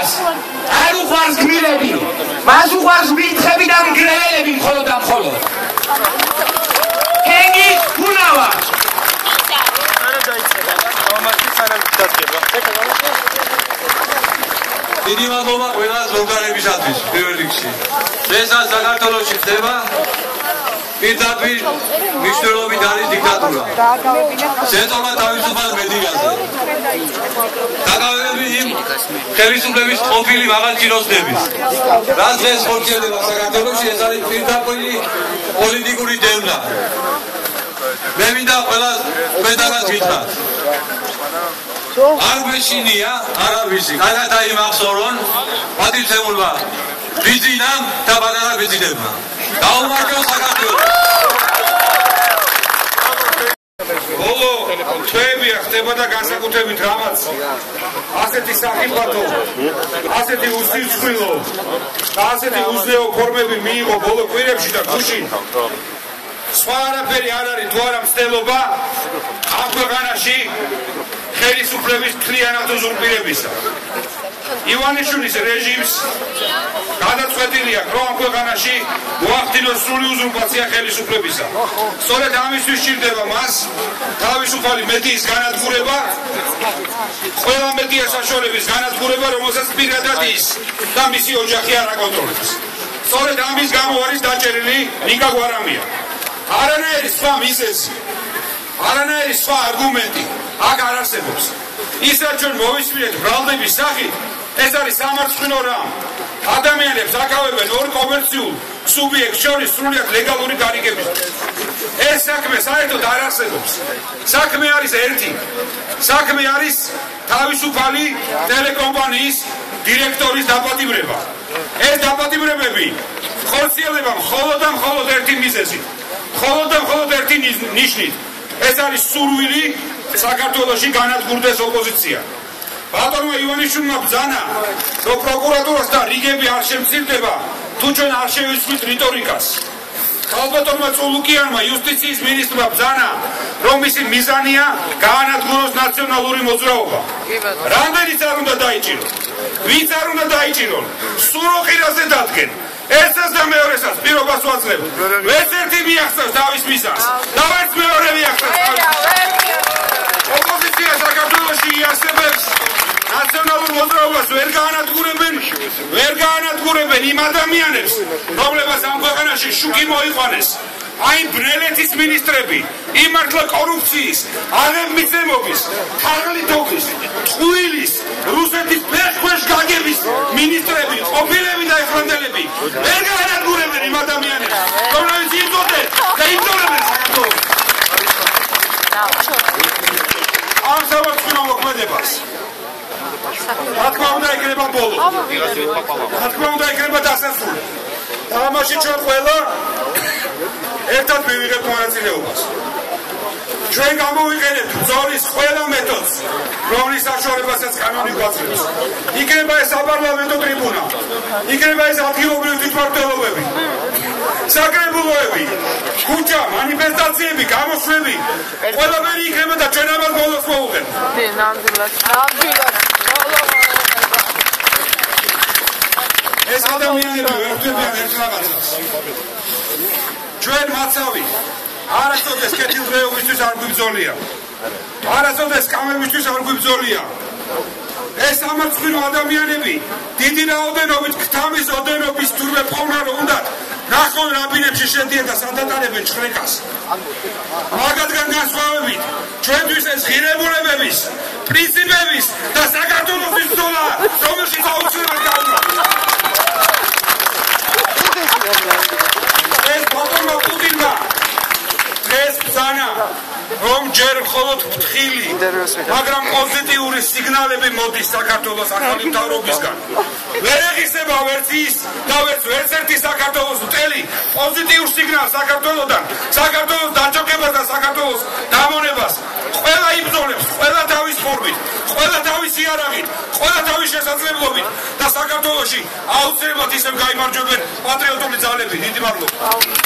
მამაკაცებას არ უყვარს გმირები, მას უყვარს მითხები და მგრელები მხოლოდ და მხოლოდ. კენგი უნავა. დიდი მადლობა ყველას ლოგარებისათვის პირველ რიგში. დღესაც საქართველოში ხდება პირდაპირ მნიშვნელობით არის დიქტატურა. ზეთომა თავისუფალ მედიაზე. დაგავებები იმ ხელისუფლების ყოფილი მაღალ ჯიროსნების. რაც დღეს ხორციელდება საქართველოში, ეს არის პირდაპირი პოლიტიკური დევნა. მე მინდა ყველას ყველას გითხრათ. არ მეშინია არავისი, კარგად აიმახსოვრონ პატივცემულობა ბიძინამ და პატარა ბიძინებმა. დაუმარჯოს საქართველოს. ბოლო თვეებია ხდება და განსაკუთრებით რამაც ასეთი სახიფათო, ასეთი უსიცხვილო და ასეთი უზეო ფორმები მიიღო ბოლო კვირებში და გუშინ სხვა არაფერი არ არის თუ არა მცდელობა ამ ქვეყანაში ხელისუფლების მთლიანად უზურპირებისა. ივანიშვილის რეჟიმს გადაწყვეტილი აქვს, რომ ამ ქვეყანაში მოახდინოს სრული უზურპაცია ხელისუფლებისა. სწორედ ამისთვის სჭირდება მას თავისუფალი მედიის განადგურება, ყველა მედია საშუალების განადგურება, რომელსაც პირადად ის და მისი ოჯახი არ აკონტროლებს. სწორედ ამის გამო არის დაჭერილი ნიკა გვარამია. არანაირი სხვა მიზეზი, არანაირი სხვა არგუმენტი აქ არ არსებობს. ის რაც ჩვენ მოვისმინეთ ბრალდების სახით, ეს არის სამარცხვინო რამ. ადამიანებს აკავებენ ორ კომერციულ სუბიექტს შორის სრულიად ლეგალური გარიგებით. ეს საქმე საერთოდ არ არსებობს. საქმე არის ერთი. საქმე არის თავისუფალი ტელეკომპანიის დირექტორის დაპატიმრება. ეს დაპატიმრებები ხორციელდება მხოლოდ და მხოლოდ ერთი მიზეზით. მხოლოდ და მხოლოდ ერთი ნიშნით. ეს არის სურვილი საქართველოში განადგურდეს ოპოზიცია. ბატონმა ივანიშვილმა ბრძანა, რომ პროკურატურას და რიგები არ შემცირდება, თუ ჩვენ არ შევისწრით რიტორიკას. ქალბატონმა წულუკიანმა იუსტიციის მინისტრმა ბრძანა, რომ მისი მიზანია გაანადგუროს ნაციონალური მოძრაობა. რამდენიც არ უნდა დაიჭირონ, ვინც არ უნდა დაიჭირონ, სუროყირაზე დადგენ. ერთსაც და მეორესაც პირობას ვაძლევ. ვერც ერთი მიაღწევს თავის მიზანს და ვერც მეორე მიაღწევს თავის მიზანს. ოპოზიცია საქართველოში იარსებებს ნაციონალურ მოძრაობას ვერ გაანადგურებენ იმ ადამიანებს, რომლებსაც ამ ქვეყანაში შუქი მოიყვანეს. აი ბრელეთის მინისტრები, იმართლა კორუფციის, აღებმიცემობის, თაღლითობის, ტყუილის, რუსეთის ფეხქვეშ გაგების მინისტრები, ყოფილები და ეხლანდელები ვერ გაანადგურებენ იმ ადამიანებს, რომლებიც იბრძოდნენ და იბრძოლებენ საქართველოს. ამ სამართლიანო მოქმედებას რა თქმა უნდა ეკრება ბოლო. რა თქმა უნდა ეკრება დასასრული. და ამაში ჩვენ ყველა ერთად მივიღებთ მონაწილეობას. ჩვენ გამოვიყენებთ ბრძოლის ყველა მეთოდს, რომლის საშუალებასაც კანონი გვაძლევს. იქნება ეს საპარლამენტო ტრიბუნა, იქნება ეს ადგილობრივი თვითმმართველობები, საკრებულოები, ქუჩა, მანიფესტაციები, გამოსვლები, ყველაფერი იქნება და ჩვენ ამას ბოლოს მოვუღებთ. ეს ადამიანები ვერ ხვდებიან ერთ რაღაცას. ჩვენ მაცავი არასოდეს კეთილდღეობისთვის არ გვიბრძოლია. არასოდეს კამებისთვის არ გვიბრძოლია. ეს სამარცხვინო ადამიანები დიდი რაოდენობით ქთამის ოდენობის თურმე ფოვნა რომ უნდათ ნახონ რაბინებში შედიან და სადატარებენ ჩხრეკას. მაგათგან განსხვავებით ჩვენთვის ეს ღირებულებების, პრინციპების და საქართველოს ბრძოლა, რომელშიც აუცილებლად გავუშვათ. ეს ბატონმა პუტინმა ეს ბრძანა, რომ ჯერ მხოლოდ ფრთხილი, მაგრამ პოზიტიური სიგნალები მოდის საქართველოს ახალი მთავრობისგან. ვერ ეღისება ვერც ის და ვერც ერთი საქართველოს მთელი პოზიტიურ სიგნალს საქართველოსთან, საქართველოს დაჯოგებას და საქართველოს დამონებას. ყველა იბრძოლებს, ყველა თავის ფორმით, ყველა თავის იარაღით, ყველა თავის შესაძლებლობით და საქართველოში აუცილებლად ისევ გაიმარჯვებენ პატრიოტული ძალები. დიდი მადლობა.